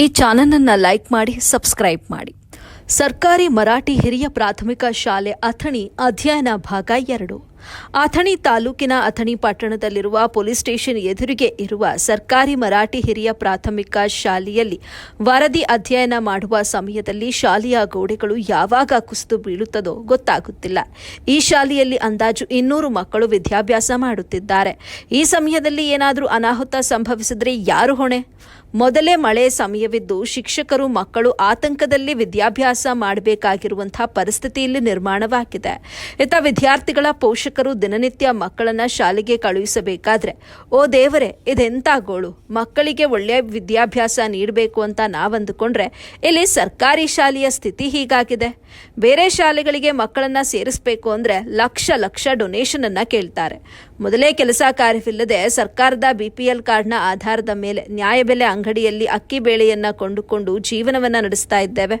ಈ ಚಾನಲನ್ನು ಲೈಕ್ ಮಾಡಿ ಸಬ್ಸ್ಕ್ರೈಬ್ ಮಾಡಿ. ಸರ್ಕಾರಿ ಮರಾಠಿ ಹಿರಿಯ ಪ್ರಾಥಮಿಕ ಶಾಲೆ ಅಥಣಿ ಅಧ್ಯಯನ ಭಾಗ 2. ಅಥಣಿ ತಾಲೂಕಿನ ಅಥಣಿ ಪಟ್ಟಣದಲ್ಲಿರುವ ಪೊಲೀಸ್ ಸ್ಟೇಷನ್ ಎದುರಿಗೆ ಇರುವ ಸರ್ಕಾರಿ ಮರಾಠಿ ಹಿರಿಯ ಪ್ರಾಥಮಿಕ ಶಾಲೆಯಲ್ಲಿ ವರದಿ ಅಧ್ಯಯನ ಮಾಡುವ ಸಮಯದಲ್ಲಿ ಶಾಲೆಯ ಗೋಡೆಗಳು ಯಾವಾಗ ಕುಸಿದು ಬೀಳುತ್ತದೋ ಗೊತ್ತಾಗುತ್ತಿಲ್ಲ. ಈ ಶಾಲೆಯಲ್ಲಿ ಅಂದಾಜು 200 ಮಕ್ಕಳು ವಿದ್ಯಾಭ್ಯಾಸ ಮಾಡುತ್ತಿದ್ದಾರೆ. ಈ ಸಮಯದಲ್ಲಿ ಏನಾದರೂ ಅನಾಹುತ ಸಂಭವಿಸಿದರೆ ಯಾರು ಹೊಣೆ? ಮೊದಲೇ ಮಳೆ ಸಮಯವಿದ್ದು ಶಿಕ್ಷಕರು ಮಕ್ಕಳು ಆತಂಕದಲ್ಲಿ ವಿದ್ಯಾಭ್ಯಾಸ ಮಾಡಬೇಕಾಗಿರುವಂತಹ ಪರಿಸ್ಥಿತಿಯಲ್ಲಿ ನಿರ್ಮಾಣವಾಗಿದೆ. ಇತ್ತ ವಿದ್ಯಾರ್ಥಿಗಳ ಪೋಷಕರು ದಿನನಿತ್ಯ ಮಕ್ಕಳನ್ನ ಶಾಲೆಗೆ ಕಳುಹಿಸಬೇಕಾದ್ರೆ ಓ ದೇವರೇ, ಇದೆಂಥ ಗೋಳು, ಮಕ್ಕಳಿಗೆ ಒಳ್ಳೆಯ ವಿದ್ಯಾಭ್ಯಾಸ ನೀಡಬೇಕು ಅಂತ ನಾವಂದುಕೊಂಡ್ರೆ ಇಲ್ಲಿ ಸರ್ಕಾರಿ ಶಾಲೆಯ ಸ್ಥಿತಿ ಹೀಗಾಗಿದೆ. ಬೇರೆ ಶಾಲೆಗಳಿಗೆ ಮಕ್ಕಳನ್ನ ಸೇರಿಸಬೇಕು ಅಂದ್ರೆ ಲಕ್ಷ ಲಕ್ಷ ಡೊನೇಷನ್ ಅನ್ನ ಕೇಳ್ತಾರೆ. ಮೊದಲೇ ಕೆಲಸ ಕಾರ್ಯವಿಲ್ಲದೆ ಸರ್ಕಾರದ BPL ಕಾರ್ಡ್ನ ಆಧಾರದ ಮೇಲೆ ನ್ಯಾಯಬೆಲೆ ಅಂಗಡಿಯಲ್ಲಿ ಅಕ್ಕಿ ಬೇಳೆಯನ್ನ ಕೊಂಡುಕೊಂಡು ಜೀವನವನ್ನ ನಡೆಸ್ತಾ ಇದ್ದೇವೆ.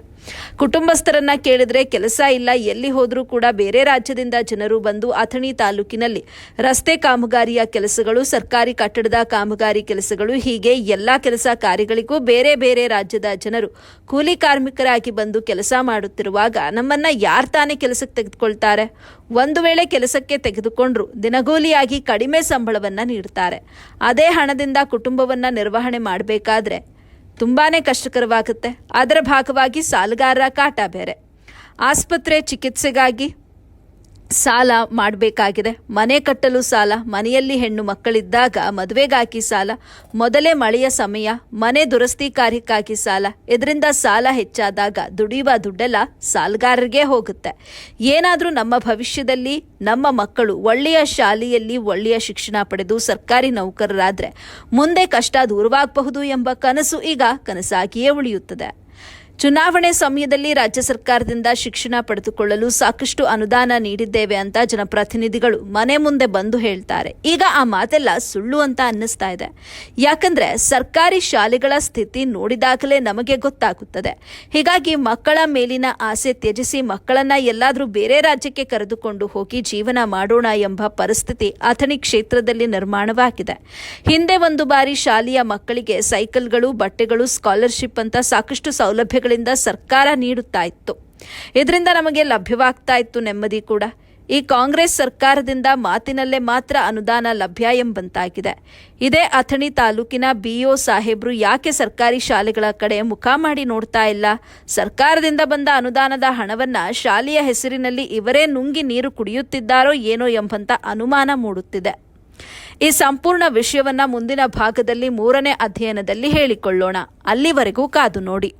ಕುಟುಂಬಸ್ಥರನ್ನ ಕೇಳಿದ್ರೆ ಕೆಲಸ ಇಲ್ಲ, ಎಲ್ಲಿ ಹೋದ್ರೂ ಕೂಡ ಬೇರೆ ರಾಜ್ಯದಿಂದ ಜನರು ಬಂದು ಅಥಣಿ ತಾಲೂಕಿನಲ್ಲಿ ರಸ್ತೆ ಕಾಮಗಾರಿಯ ಕೆಲಸಗಳು, ಸರ್ಕಾರಿ ಕಟ್ಟಡದ ಕಾಮಗಾರಿ ಕೆಲಸಗಳು, ಹೀಗೆ ಎಲ್ಲಾ ಕೆಲಸ ಕಾರ್ಯಗಳಿಗೂ ಬೇರೆ ಬೇರೆ ರಾಜ್ಯದ ಜನರು ಕೂಲಿ ಕಾರ್ಮಿಕರಾಗಿ ಬಂದು ಕೆಲಸ ಮಾಡುತ್ತಿರುವಾಗ ನಮ್ಮನ್ನ ಯಾರು ತಾನೇ ಕೆಲಸಕ್ಕೆ ತೆಗೆದುಕೊಳ್ತಾರೆ? ಒಂದು ವೇಳೆ ಕೆಲಸಕ್ಕೆ ತೆಗೆದುಕೊಂಡ್ರು ದಿನಗೂಲಿಯಾಗಿ ಕಡಿಮೆ ಸಂಬಳವನ್ನ ನೀಡ್ತಾರೆ. ಅದೇ ಹಣದಿಂದ ಕುಟುಂಬವನ್ನ ನಿರ್ವಹಣೆ ಮಾಡಬೇಕಾದ್ರೆ ತುಂಬಾನೇ ಕಷ್ಟಕರವಾಗುತ್ತೆ. ಅದರ ಭಾಗವಾಗಿ ಸಾಲಗಾರರ ಕಾಟ ಬೇರೆ. ಆಸ್ಪತ್ರೆ ಚಿಕಿತ್ಸೆಗಾಗಿ ಸಾಲ ಮಾಡಬೇಕಾಗಿದೆ, ಮನೆ ಕಟ್ಟಲು ಸಾಲ, ಮನೆಯಲ್ಲಿ ಹೆಣ್ಣು ಮಕ್ಕಳಿದ್ದಾಗ ಮದುವೆಗಾಗಿ ಸಾಲ, ಮೊದಲೇ ಮಳೆಯ ಸಮಯ, ಮನೆ ದುರಸ್ತಿ ಕಾರ್ಯಕ್ಕಾಗಿ ಸಾಲ. ಇದರಿಂದ ಸಾಲ ಹೆಚ್ಚಾದಾಗ ದುಡಿಯುವ ದುಡ್ಡೆಲ್ಲ ಸಾಲಗಾರರಿಗೆ ಹೋಗುತ್ತೆ. ಏನಾದರೂ ನಮ್ಮ ಭವಿಷ್ಯದಲ್ಲಿ ನಮ್ಮ ಮಕ್ಕಳು ಒಳ್ಳೆಯ ಶಾಲೆಯಲ್ಲಿ ಒಳ್ಳೆಯ ಶಿಕ್ಷಣ ಪಡೆದು ಸರ್ಕಾರಿ ನೌಕರರಾದರೆ ಮುಂದೆ ಕಷ್ಟ ದೂರವಾಗಬಹುದು ಎಂಬ ಕನಸು ಈಗ ಕನಸಾಗಿಯೇ ಉಳಿಯುತ್ತದೆ. ಚುನಾವಣೆ ಸಮಯದಲ್ಲಿ ರಾಜ್ಯ ಸರ್ಕಾರದಿಂದ ಶಿಕ್ಷಣ ಪಡೆದುಕೊಳ್ಳಲು ಸಾಕಷ್ಟು ಅನುದಾನ ನೀಡಿದ್ದೇವೆ ಅಂತ ಜನಪ್ರತಿನಿಧಿಗಳು ಮನೆ ಮುಂದೆ ಬಂದು ಹೇಳ್ತಾರೆ. ಈಗ ಆ ಮಾತೆಲ್ಲ ಸುಳ್ಳು ಅಂತ ಅನ್ನಿಸ್ತಾ ಇದೆ. ಯಾಕಂದ್ರೆ ಸರ್ಕಾರಿ ಶಾಲೆಗಳ ಸ್ಥಿತಿ ನೋಡಿದಾಗಲೇ ನಮಗೆ ಗೊತ್ತಾಗುತ್ತದೆ. ಹೀಗಾಗಿ ಮಕ್ಕಳ ಮೇಲಿನ ಆಸೆ ತ್ಯಜಿಸಿ ಮಕ್ಕಳನ್ನ ಎಲ್ಲಾದರೂ ಬೇರೆ ರಾಜ್ಯಕ್ಕೆ ಕರೆದುಕೊಂಡು ಹೋಗಿ ಜೀವನ ಮಾಡೋಣ ಎಂಬ ಪರಿಸ್ಥಿತಿ ಅಥಣಿ ಕ್ಷೇತ್ರದಲ್ಲಿ ನಿರ್ಮಾಣವಾಗಿದೆ. ಹಿಂದೆ ಒಂದು ಬಾರಿ ಶಾಲೆಯ ಮಕ್ಕಳಿಗೆ ಸೈಕಲ್ಗಳು, ಬಟ್ಟೆಗಳು, ಸ್ಕಾಲರ್ಶಿಪ್ ಅಂತ ಸಾಕಷ್ಟು ಸೌಲಭ್ಯಗಳಿಂದ ಸರ್ಕಾರ ನೀಡುತ್ತಾ ಇತ್ತು. ಇದರಿಂದ ನಮಗೆ ಲಭ್ಯವಾಗ್ತಾ ಇತ್ತು ನೆಮ್ಮದಿ ಕೂಡ. ಈ ಕಾಂಗ್ರೆಸ್ ಸರ್ಕಾರದಿಂದ ಮಾತಿನಲ್ಲೇ ಮಾತ್ರ ಅನುದಾನ ಲಭ್ಯ ಎಂಬಂತಾಗಿದೆ. ಇದೇ ಅಥಣಿ ತಾಲೂಕಿನ BO ಸಾಹೇಬ್ರು ಯಾಕೆ ಸರ್ಕಾರಿ ಶಾಲೆಗಳ ಕಡೆ ಮುಖ ಮಾಡಿ ನೋಡ್ತಾ ಇಲ್ಲ? ಸರ್ಕಾರದಿಂದ ಬಂದ ಅನುದಾನದ ಹಣವನ್ನ ಶಾಲೆಯ ಹೆಸರಿನಲ್ಲಿ ಇವರೇ ನುಂಗಿ ನೀರು ಕುಡಿಯುತ್ತಿದ್ದಾರೋ ಏನೋ ಎಂಬಂತ ಅನುಮಾನ ಮೂಡುತ್ತಿದೆ. ಈ ಸಂಪೂರ್ಣ ವಿಷಯವನ್ನ ಮುಂದಿನ ಭಾಗದಲ್ಲಿ 3ನೇ ಅಧ್ಯಯನದಲ್ಲಿ ಹೇಳಿಕೊಳ್ಳೋಣ. ಅಲ್ಲಿವರೆಗೂ ಕಾದು ನೋಡಿ.